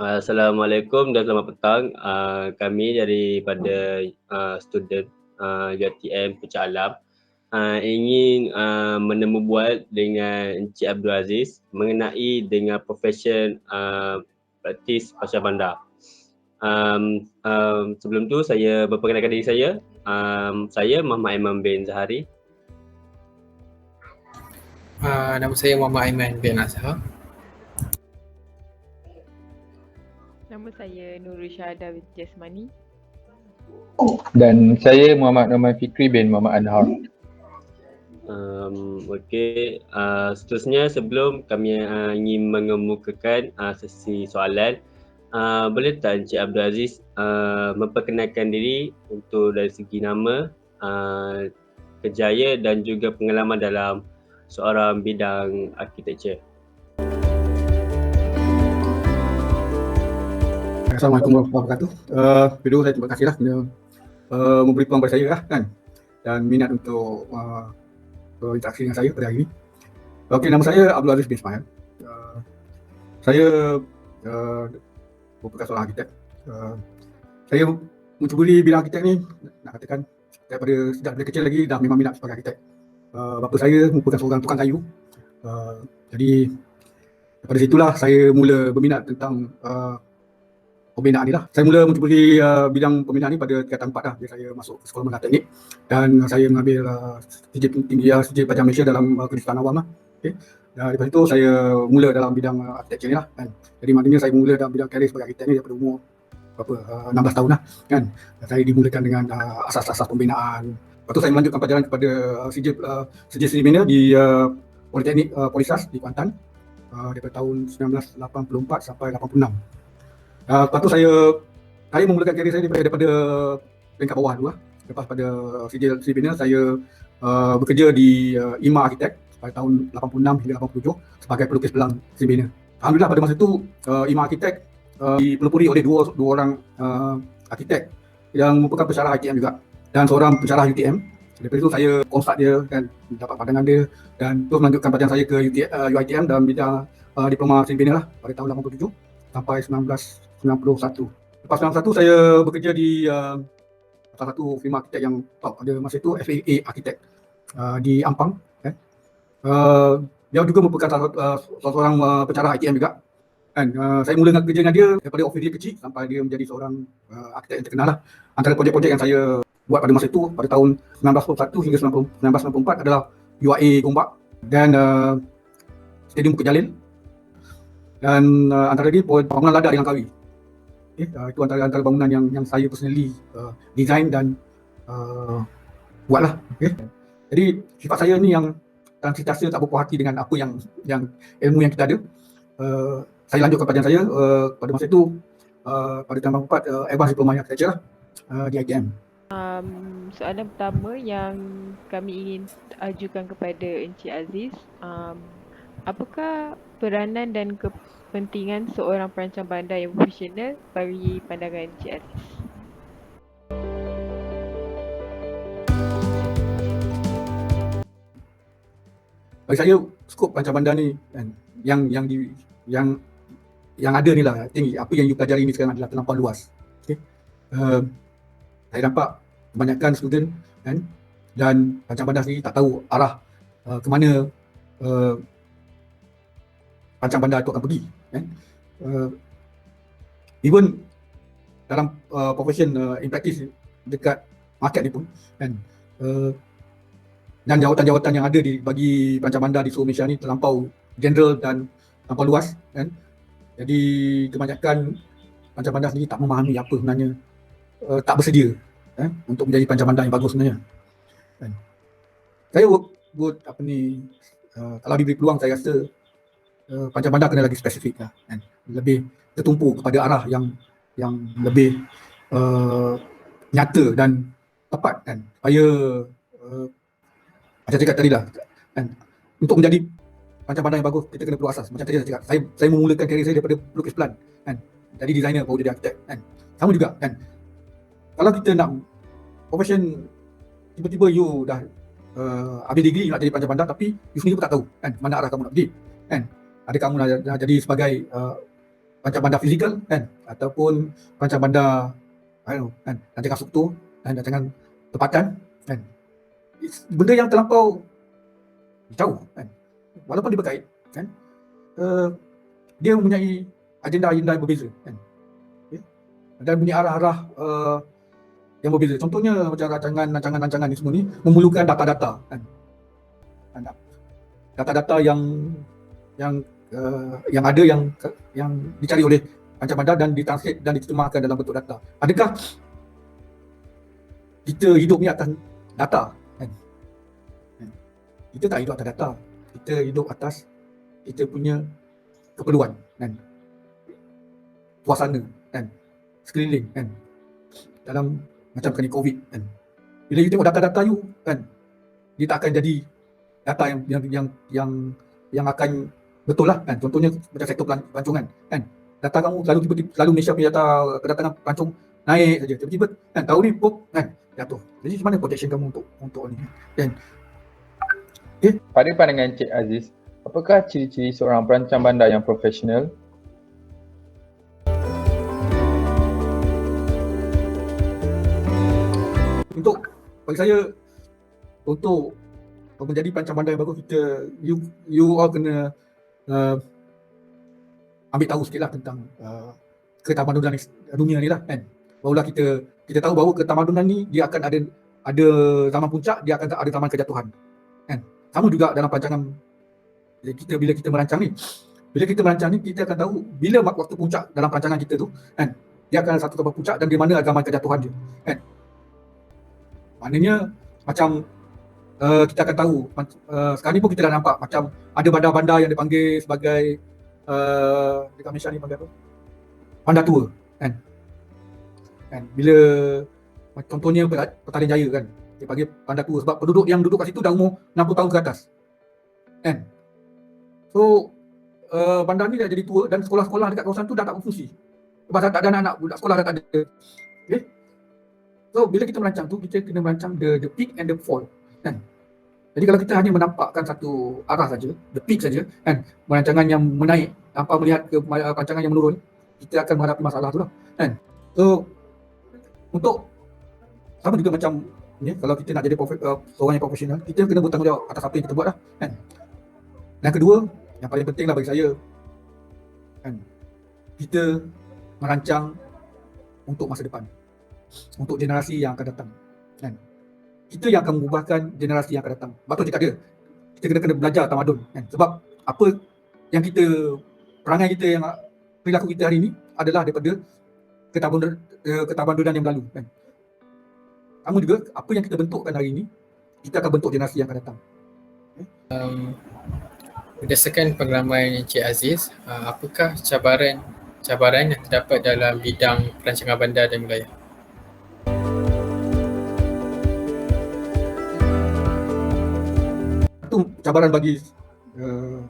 Assalamualaikum dan selamat petang. Kami daripada student UiTM Puncak Alam ingin menemu bual dengan Encik Abdul Aziz mengenai dengan profession praktis pasca bandar. Sebelum tu saya memperkenalkan diri saya. Saya Muhammad Aiman bin Zahari. Nama saya Muhammad Aiman bin Azhar. Nama saya Nurul Syahada binti Jasmani. Dan saya Muhammad Norman Fikri bin Muhammad Anhar. Okey, seterusnya sebelum kami ingin mengemukakan sesi soalan, boleh tak Encik Abdul Aziz memperkenalkan diri untuk dari segi nama, kerjaya dan juga pengalaman dalam seorang bidang arkitektur. Assalamualaikum warahmatullahi wabarakatuh. Video saya terima kasihlah kerana memberi peluang pada saya kan, dan minat untuk berinteraksi dengan saya pada hari ini. Okey, nama saya Abdul Aziz bin Ismail. Saya merupakan seorang arkitek. Saya mencuburi bidang arkitek ni, nak katakan sejak dari kecil lagi dah memang minat sebagai arkitek. Bapa saya merupakan seorang tukang kayu. Jadi daripada situlah saya mula berminat tentang pembinaan ni lah. Saya mula mencuburi bidang pembinaan ni pada tingkatan 4 dah. Jadi saya masuk ke sekolah menengah teknik dan saya mengambil sijil pelajar Malaysia dalam kejuruteraan awam lah. Okay. Dan daripada itu saya mula dalam bidang arkitektur ni lah kan. Jadi maknanya saya mula dalam bidang karier sebagai arkitek ni daripada umur 16 tahun lah kan. Dan saya dimulakan dengan asas-asas pembinaan. Lepas tu saya melanjutkan pelajaran kepada sijil seni bina di Politeknik Polisas di Kuantan daripada tahun 1984 sampai 86. Lepas tu saya memulakan karier saya daripada peringkat bawah dulu lah. Lepas pada sijil bina saya bekerja di IMA Arkitek pada tahun 86 hingga 87 sebagai pelukis pelang seni bina. Alhamdulillah pada masa itu IMA Arkitek dipelopori oleh dua orang arkitek yang merupakan pensyarah ITM juga dan seorang pensyarah UTM. Daripada itu saya konsult dia dan dapat pandangan dia dan terus melanjutkan pelajaran saya ke UiTM dalam bidang diploma seni bina lah pada tahun 87 sampai 1991. Lepas 1991 saya bekerja di salah satu firma arkitek yang top pada masa itu, FAA Arkitek di Ampang. Dia juga merupakan salah seorang pensyarah ITM juga. Kan, saya mula kerja dengan dia daripada office dia kecil sampai dia menjadi seorang arkitek yang terkenal lah. Antara projek-projek yang saya buat pada masa itu pada tahun 1991 hingga 1994 adalah UIA Gombak dan Stadium Bukit Jalil. Dan antara lagi bangunan Ladar di Langkawi. Okay, itu antara bangunan yang saya personally design dan buatlah. Okay. Jadi sifat saya ni yang sentiasa tak berpuas hati dengan apa yang ilmu yang kita ada. Saya lanjutkan pelajaran saya pada masa itu pada tahun 1994 Advanced Diploma in Architecture lah, di ITM. Soalan pertama yang kami ingin ajukan kepada Encik Aziz, apakah peranan dan kepentingan seorang perancang bandar yang profesional bagi pandangan Encik Aziz? Bagi saya skop perancang bandar ni kan, yang ada ni lah tinggi. Apa yang you pelajari ni sekarang adalah terlampau luas. Okay. Saya nampak kebanyakan student kan, dan perancang bandar sendiri tak tahu arah ke mana perancang bandar itu akan pergi kan. Even dalam profession in practice dekat market ni pun kan, dan jawatan-jawatan yang ada bagi perancang bandar di seluruh Malaysia ni terlampau general dan terlampau luas kan. Jadi kebanyakan perancang bandar sendiri tak memahami apa sebenarnya, tak bersedia untuk menjadi perancang bandar yang bagus sebenarnya kan. Saya buat kalau diberi peluang saya rasa perancang bandar kena lagi spesifik lah kan. Lebih tertumpu kepada arah yang lebih nyata dan tepat kan, supaya macam cakap tadi lah kan, untuk menjadi perancang bandar yang bagus kita kena perlu asas. Macam tadi saya cakap, saya memulakan karier saya daripada pelukis pelan kan, jadi designer baru jadi arkitek kan. Sama juga kan, kalau kita nak profession tiba-tiba you dah habis degree nak jadi perancang bandar tapi you sendiri pun tak tahu kan mana arah kamu nak pergi kan. Ada kamu nak jadi sebagai perancang bandar fizikal kan, ataupun perancang bandar kan, rancangan struktur dan rancangan tempatan kan. Benda yang terlampau jauh kan. Walaupun dia berkait kan, dia mempunyai agenda-agenda yang berbeza kan. Okay. Dan punya arah-arah yang berbeza. Contohnya macam rancangan ni semua ni memerlukan data-data kan. Data-data yang ada yang dicari oleh perancang bandar dan ditranslate dan diterjemahkan dalam bentuk data. Adakah kita hidup ni atas data kan? Kita tak hidup atas data. Kita hidup atas kita punya keperluan kan. Suasana kan. Sekeliling kan. Dalam macam kali COVID kan. Bila you tengok data-data you kan, dia tak akan jadi data yang akan betul lah kan. Contohnya macam sektor pelancongan kan. Data kamu selalu Malaysia punya data kedatangan pelancong naik saja. Tiba-tiba kan tahun ni kan jatuh. Jadi macam mana projection kamu untuk ni kan? Pada pandangan Encik Aziz, apakah ciri-ciri seorang perancang bandar yang profesional? Untuk bagi saya, untuk menjadi perancang bandar yang bagus, you all kena ambil tahu sikit lah tentang ketamadunan dunia ni lah kan. Barulah kita tahu bahawa ketamadunan ni dia akan ada zaman puncak, dia akan ada zaman kejatuhan kan. Sama juga dalam perancangan bila kita merancang ni. Bila kita merancang ni, kita akan tahu bila waktu puncak dalam perancangan kita tu kan. Dia akan satu zaman puncak dan di mana zaman kejatuhan dia kan. Maknanya macam kita akan tahu sekarang ni pun kita dah nampak macam ada bandar-bandar yang dipanggil sebagai dekat Malaysia ni panggil apa? Bandar tua kan. Bila contohnya Petaling Jaya kan, dia panggil bandar tua sebab penduduk yang duduk kat situ dah umur 60 tahun ke atas kan. So bandar ni dah jadi tua dan sekolah-sekolah dekat kawasan tu dah tak berfungsi sebab tak ada anak-anak, budak sekolah dah tak ada. Okay? So bila kita merancang tu, kita kena merancang the peak and the fall kan. Jadi kalau kita hanya menampakkan satu arah saja, the peak saja kan, perancangan yang menaik tanpa melihat ke perancangan yang menurun, kita akan menghadapi masalah tu lah kan. So untuk sama juga macam ni, kalau kita nak jadi seorang yang profesional, kita kena bertanggungjawab atas apa yang kita buat lah kan. Dan kedua, yang paling penting lah bagi saya kan, kita merancang untuk masa depan, untuk generasi yang akan datang kan. Kita yang akan mengubahkan generasi yang akan datang. Betul cakap dia, kita kena belajar tamadun kan. Sebab apa yang perangai kita, yang perilaku kita hari ini adalah daripada ketamadunan yang berlalu kan. Sama juga apa yang kita bentukkan hari ini, kita akan bentuk generasi yang akan datang. Berdasarkan pengalaman Encik Aziz, apakah cabaran yang terdapat dalam bidang perancangan bandar dan wilayah? Satu cabaran bagi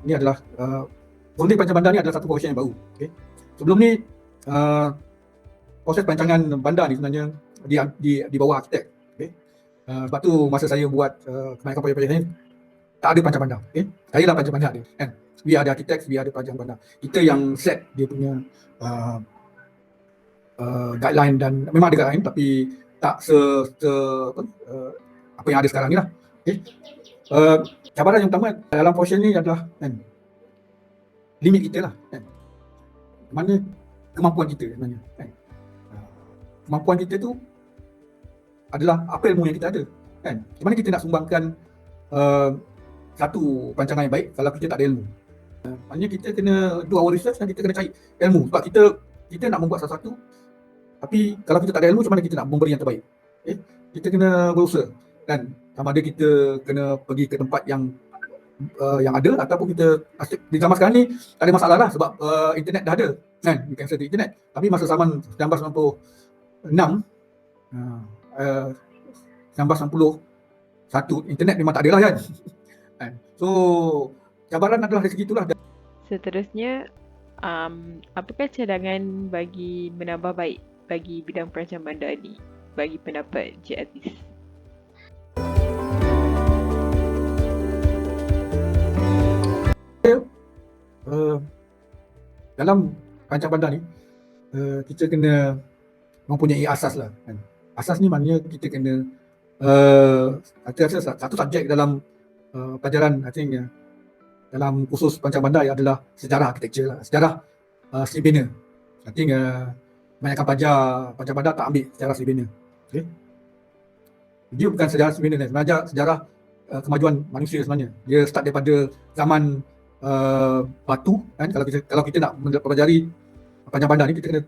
ni adalah proses perancangan bandar ni adalah satu proses yang baru. Okay. Sebelum ni proses perancangan bandar ni sebenarnya di bawah arkitek. Okay. Sebab tu masa saya buat kebanyakan projek-projek ni tak ada perancang bandar. Okay. Saya lah perancang bandar dia kan. Biar ada arkitek, biar ada perancang bandar. Kita yang set dia punya guideline, dan memang ada guideline tapi tak apa yang ada sekarang ni lah. Okay. Cabaran yang utama dalam proses ni adalah kan, limit kita lah kan. Mana kemampuan kita sebenarnya kan. Kemampuan kita tu adalah apa ilmu yang kita ada kan. Macam mana kita nak sumbangkan satu perancangan yang baik kalau kita tak ada ilmu. Maknanya kita kena do our research dan kita kena cari ilmu. Sebab kita nak membuat sesuatu, tapi kalau kita tak ada ilmu, macam mana kita nak memberi yang terbaik. Okay? Kita kena berusaha kan. Sama ada kita kena pergi ke tempat yang ada, ataupun kita di zaman sekarang ni tak ada masalah lah sebab internet dah ada kan. You can search di internet. Tapi masa zaman 1996 1991 internet memang tak ada lah kan. So cabaran adalah dari segi itulah. Seterusnya, apakah cadangan bagi menambah baik bagi bidang perancangan bandar ni bagi pendapat Encik Aziz? Dalam perancang bandar ni, kita kena mempunyai asas lah kan. Asas ni maknanya kita kena satu subjek dalam pelajaran dalam kursus perancang bandar adalah sejarah arkitektur lah, sejarah seni bina. Kebanyakan pelajar perancang bandar tak ambil sejarah seni bina. Okay. Dia bukan sejarah seni bina, belajar sejarah kemajuan manusia sebenarnya. Dia start daripada zaman batu kan. Kalau kita nak mempelajari perancang bandar ni, kita kena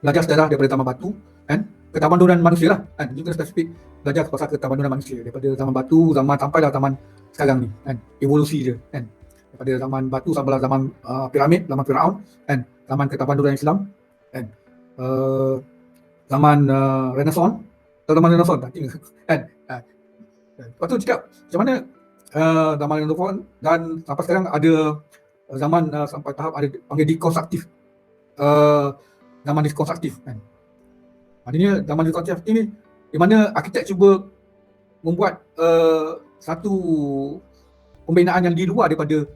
belajar sejarah daripada zaman batu kan, ketamadunan manusia lah kan. Kita kena spesifik belajar pasal ketamadunan manusia daripada zaman batu, zaman sampailah zaman sekarang ni kan. Evolusi dia kan, daripada zaman batu sampailah zaman piramid, zaman Firaun kan, zaman ketamadunan Islam kan, zaman Renaissance, zaman Renaissance kan. Lepas tu cakap macam mana zaman Renaissance dan sampai sekarang ada zaman sampai tahap ada panggil dekonstruktif, zaman dekonstruktif kan. Maknanya zaman dekonstruktif ni di mana arkitek cuba membuat satu pembinaan yang di luar daripada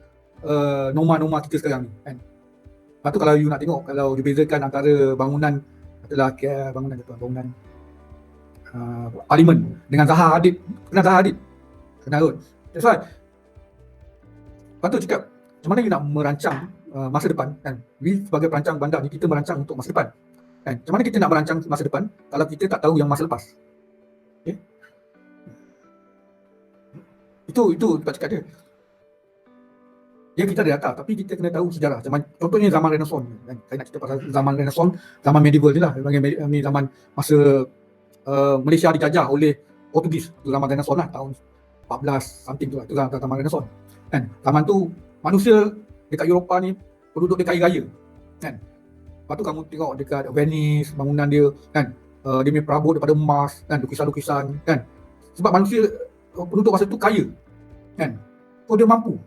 norma-norma kita sekarang ni kan. Lepas tu kalau you nak tengok, kalau dibezakan antara bangunan adalah bangunan parlimen dengan Zaha Hadid, kenal kot. That's why. Lepas tu cakap macam mana you nak merancang masa depan kan. We sebagai perancang bandar ni, kita merancang untuk masa depan kan. Macam mana kita nak merancang masa depan kalau kita tak tahu yang masa lepas? Okay. Itu tempat cakap dia. Ya, kita ada data tapi kita kena tahu sejarah. Contohnya zaman Renaissance kan. Saya nak cerita pasal zaman Renaissance, zaman medieval je lah. Ni zaman masa Malaysia dijajah oleh Portugis, tu zaman Renaissance lah, tahun 14 something tu lah, tu zaman Renaissance kan. Zaman tu manusia dekat Eropah ni penduduk dia kaya-kaya kan. Lepas tu kamu tengok dekat Venice, bangunan dia kan, dia punya perabot daripada emas kan, lukisan-lukisan kan. Sebab manusia, penduduk masa tu kaya kan, so dia mampu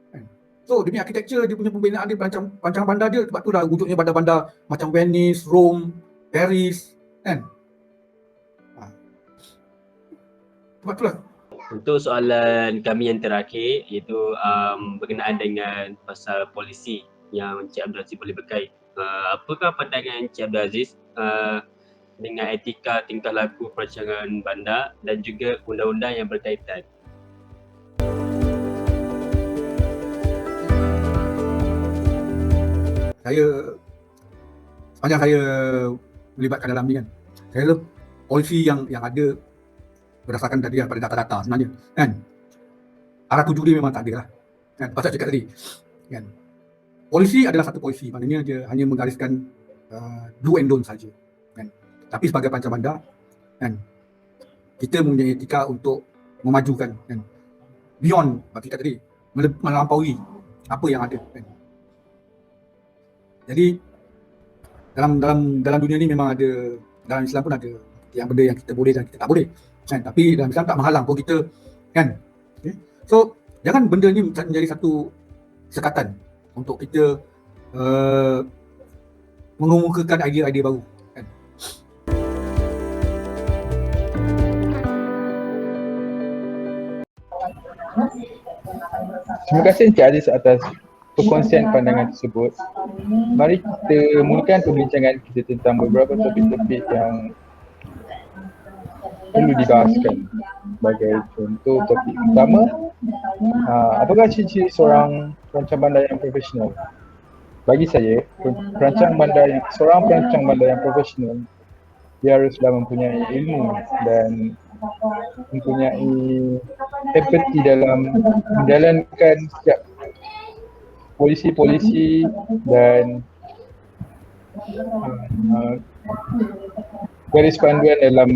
kan. So dia punya arkitektur, dia punya pembinaan dia, perancang bandar dia, sebab tu dah wujudnya bandar-bandar macam Venice, Rome, Paris kan. Sebab itulah. Untuk soalan kami yang terakhir, iaitu berkenaan dengan pasal polisi yang Encik Abdul Aziz boleh berkait. Apakah pandangan Encik Abdul Aziz dengan etika tingkah laku perancangan bandar dan juga undang-undang yang berkaitan? Sepanjang saya melibatkan dalam ni kan, saya rasa polisi yang ada berdasarkan tadi pada data-data sebenarnya kan, arah tuju dia memang tak ada lah kan. Pasal cakap tadi kan, polisi adalah satu polisi, maknanya dia hanya menggariskan do and don't saja kan. Tapi sebagai perancang bandar kan, kita mempunyai etika untuk memajukan kan, beyond bagi kita tadi, melampaui apa yang ada kan. Jadi dalam dunia ni memang ada, dalam Islam pun ada yang benda yang kita boleh dan kita tak boleh kan. Tapi dalam Islam tak menghalang pun kita kan. Okay. So jangan benda ni menjadi satu sekatan untuk kita mengemukakan idea-idea baru kan. Terima kasih Encik Aziz atas perkongsian pandangan tersebut. Mari kita mulakan perbincangan kita tentang beberapa topik-topik yang perlu dibahaskan. Sebagai contoh, topik pertama, apakah ciri-ciri seorang perancang bandar yang profesional? Bagi saya, seorang perancang bandar yang profesional, dia haruslah mempunyai ilmu dan mempunyai empati dalam menjalankan setiap polisi-polisi dan garis panduan dalam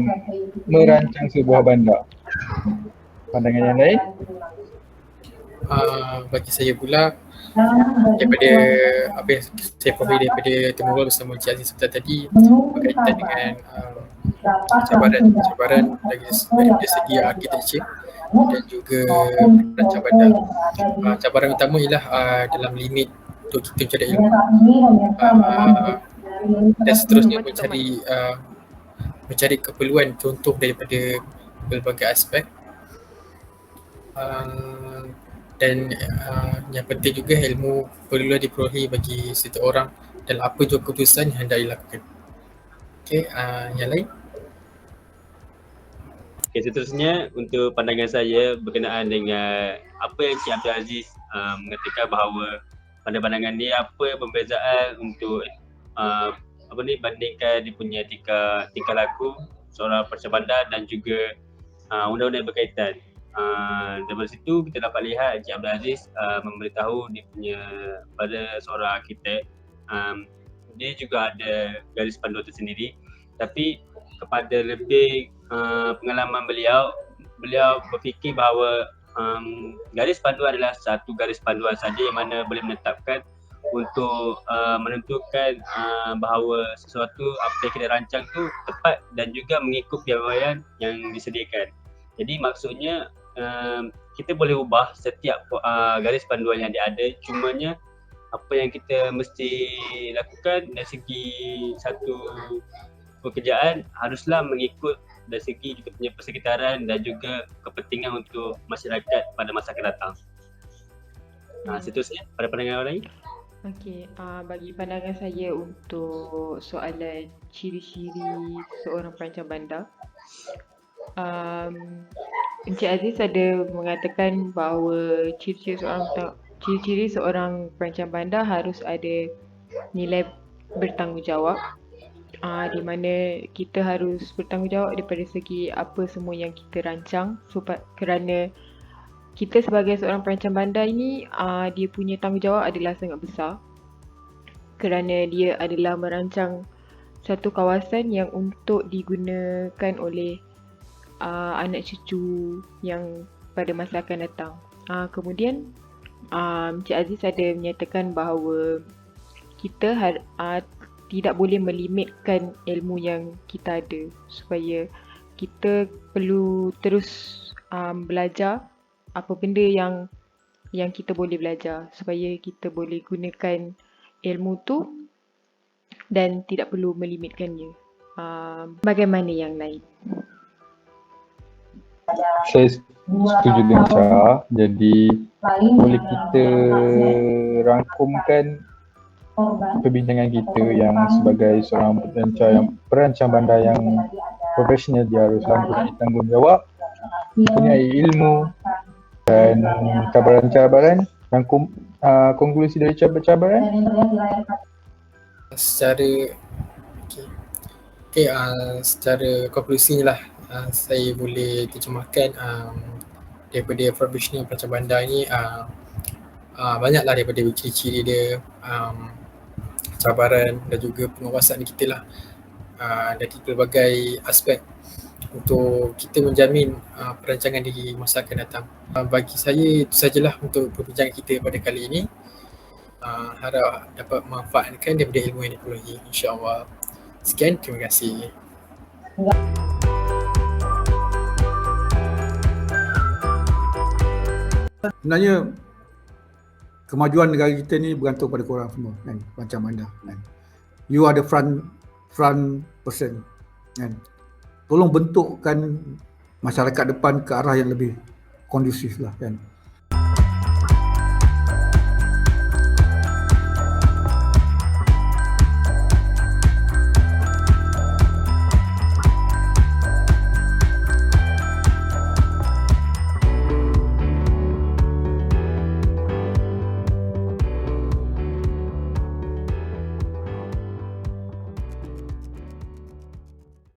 merancang sebuah bandar. Pandangan yang lain? Bagi saya pula, daripada apa yang saya fahami daripada temuan bersama Encik Aziz sebentar tadi, berkaitan dengan cabaran dari segi arkitektur dan juga perancang bandar. Cabaran utama ialah dalam limit untuk kita mencari ilmu dan seterusnya mencari keperluan contoh daripada berbagai aspek, dan yang penting juga ilmu perlulah diperolehi bagi setiap orang dalam apa jua keputusan yang hendak dilakukan. Okey, yang lain? Okay, seterusnya untuk pandangan saya berkenaan dengan apa yang Encik Abdul Aziz mengatakan bahawa pada pandangan dia apa perbezaan untuk bandingkan dia punya tingkah laku seorang perancang bandar dan juga undang-undang yang berkaitan. Dari situ kita dapat lihat Encik Abdul Aziz memberitahu dia punya pada seorang arkitek, dia juga ada garis panduan tersendiri, tapi kepada lebih pengalaman beliau berfikir bahawa garis panduan adalah satu garis panduan saja yang mana boleh menetapkan untuk menentukan bahawa sesuatu apa yang kita rancang tu tepat dan juga mengikut piawaian yang disediakan. Jadi maksudnya kita boleh ubah setiap garis panduan yang ada, cumanya apa yang kita mesti lakukan dari segi satu pekerjaan haruslah mengikut dari segi kita punya persekitaran dan juga kepentingan untuk masyarakat pada masa akan datang. Seterusnya pada pandangan orang lain. Okey, bagi pandangan saya untuk soalan ciri-ciri seorang perancang bandar, Encik Aziz ada mengatakan bahawa ciri-ciri seorang perancang bandar harus ada nilai bertanggungjawab, di mana kita harus bertanggungjawab daripada segi apa semua yang kita rancang, kerana kita sebagai seorang perancang bandar ini dia punya tanggungjawab adalah sangat besar, kerana dia adalah merancang satu kawasan yang untuk digunakan oleh anak cucu yang pada masa akan datang. Kemudian Encik Aziz ada menyatakan bahawa kita tidak boleh melimitkan ilmu yang kita ada, supaya kita perlu terus belajar apa benda yang kita boleh belajar, supaya kita boleh gunakan ilmu tu dan tidak perlu melimitkannya. Bagaimana yang lain? Saya setuju dengan Syah. Jadi boleh kita rangkumkan perbincangan kita yang sebagai seorang perancang bandar yang profesional, dia harus mempunyai tanggungjawab, mempunyai ilmu dan cabaran-cabaran dan konklusi dari cabaran. Secara konklusinya lah, saya boleh terjemahkan daripada profesional perancang bandar ni banyaklah daripada ciri-ciri dia, cabaran dan juga pengawasan kita lah dari pelbagai aspek untuk kita menjamin perancangan di masa akan datang. Bagi saya itu sajalah untuk perbincangan kita pada kali ini. Harap dapat memanfaatkan daripada ilmu yang diperolehi, insya-Allah. Sekian, terima kasih. Sebenarnya kemajuan negara kita ni bergantung pada korang semua kan, perancang bandar kan. You are the front person kan. Tolong bentukkan masyarakat depan ke arah yang lebih kondusif lah kan.